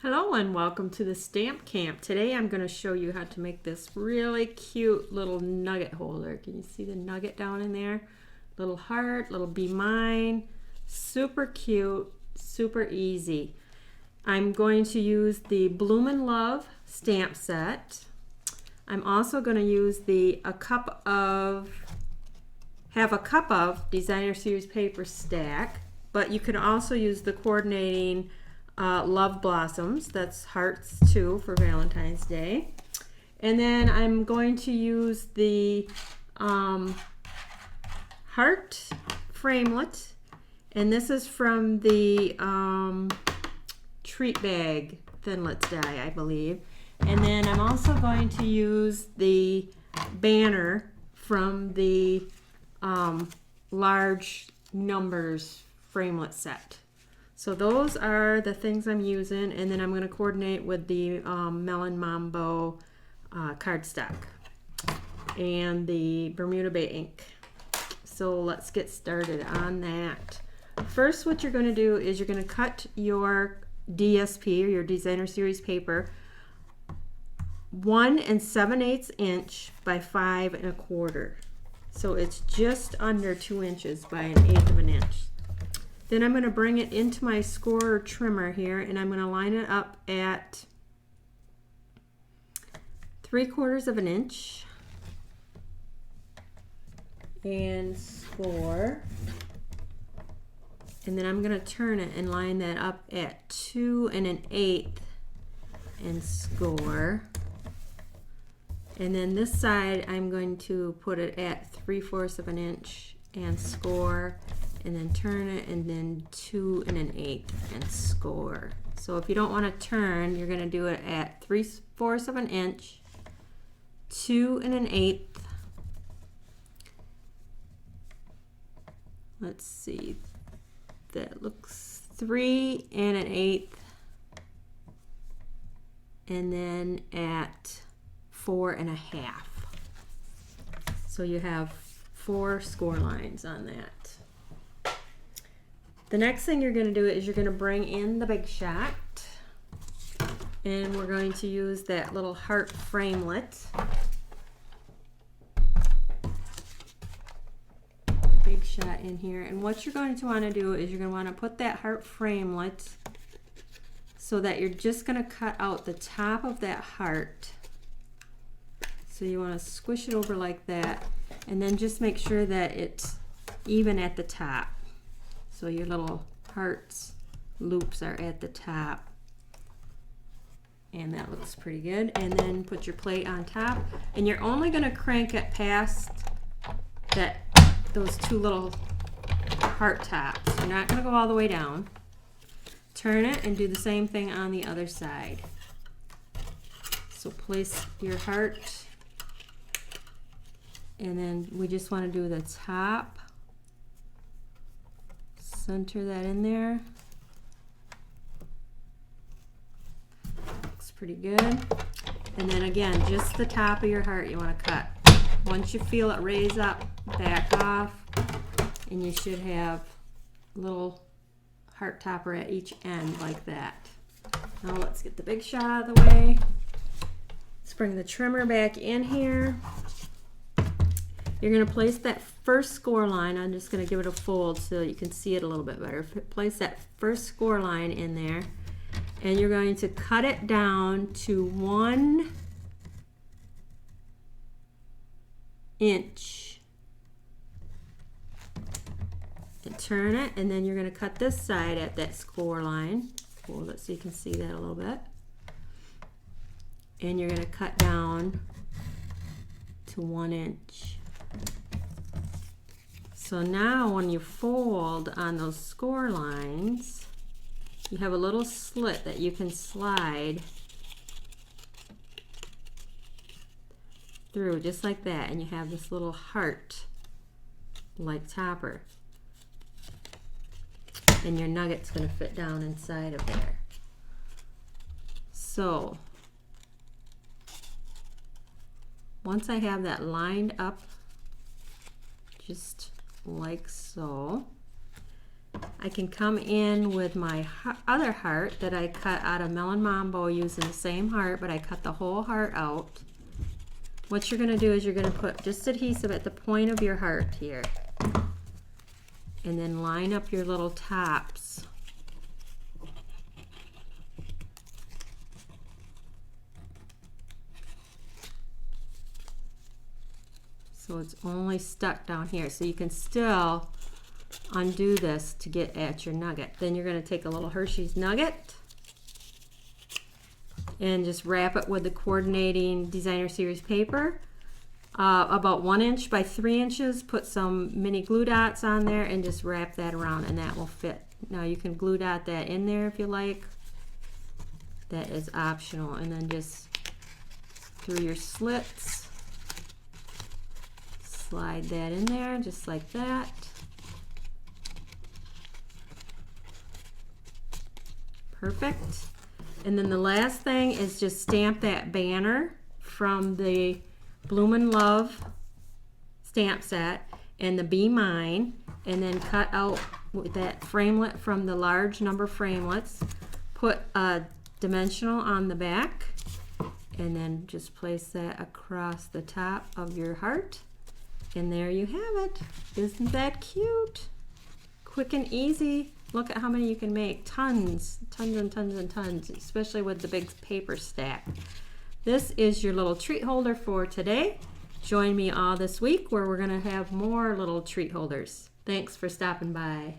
Hello and welcome to the Stamp Camp. Today I'm going to show you how to make this really cute little nugget holder. Can you see the nugget down in there? Little heart, little be mine. Super cute, super easy. I'm going to use the Bloomin' Love stamp set. I'm also going to use the have a cup of designer series paper stack, but you can also use the coordinating love blossoms. That's hearts too for Valentine's Day. And then I'm going to use the heart framelit, and this is from the treat bag Thinlits die, I believe. And then I'm also going to use the banner from the large numbers framelit set. So those are the things I'm using, and then I'm going to coordinate with the Melon Mambo cardstock and the Bermuda Bay ink. So let's get started on that. First, what you're going to do is you're going to cut your DSP, or your designer series paper, 1 7/8 inch by 5 1/4. So it's just under 2 inches by 1/8 of an inch. Then I'm going to bring it into my score trimmer here, and I'm going to line it up at 3/4 of an inch and score. And then I'm going to turn it and line that up at 2 1/8 and score. And then this side I'm going to put it at 3/4 of an inch and score, and then turn it, and then 2 1/8 and score. So if you don't want to turn, you're going to do it at 3/4 of an inch, 2 1/8. Let's see, that looks 3 1/8, and then at 4 1/2. So you have 4 score lines on that. The next thing you're going to do is you're going to bring in the Big Shot, and we're going to use that little heart framelit. Big Shot in here, and what you're going to want to do is you're going to want to put that heart framelit so that you're just going to cut out the top of that heart. So you want to squish it over like that, and then just make sure that it's even at the top. So your little hearts loops are at the top, and that looks pretty good. And then put your plate on top, and you're only going to crank it past those 2 little heart tops. You're not going to go all the way down. Turn it and do the same thing on the other side. So place your heart, and then we just want to do the top. Center that in there. Looks pretty good. And then again, just the top of your heart you want to cut. Once you feel it raise up, back off, and you should have a little heart topper at each end like that. Now let's get the Big Shot out of the way. Let's bring the trimmer back in here. You're going to place that first score line. I'm just going to give it a fold so you can see it a little bit better. Place that first score line in there, and you're going to cut it down to 1 inch. And turn it, and then you're going to cut this side at that score line. Fold it so you can see that a little bit. And you're going to cut down to 1 inch. So now when you fold on those score lines, you have a little slit that you can slide through just like that, and you have this little heart like topper, and your nugget's going to fit down inside of there. So once I have that lined up just like so, I can come in with my other heart that I cut out of Melon Mambo using the same heart, but I cut the whole heart out. What you're going to do is you're going to put just adhesive at the point of your heart here. And then line up your little tops. So it's only stuck down here. So you can still undo this to get at your nugget. Then you're going to take a little Hershey's nugget and just wrap it with the coordinating designer series paper. About 1 inch by 3 inches. Put some mini glue dots on there and just wrap that around, and that will fit. Now you can glue dot that in there if you like. That is optional. And then just through your slits, slide that in there just like that. Perfect. And then the last thing is just stamp that banner from the Bloomin' Love stamp set and the Be Mine, and then cut out with that framelit from the large number framelets. Put a dimensional on the back, and then just place that across the top of your heart. And there you have it. Isn't that cute? Quick and easy. Look at how many you can make. Tons, tons and tons and tons, especially with the big paper stack. This is your little treat holder for today. Join me all this week where we're going to have more little treat holders. Thanks for stopping by.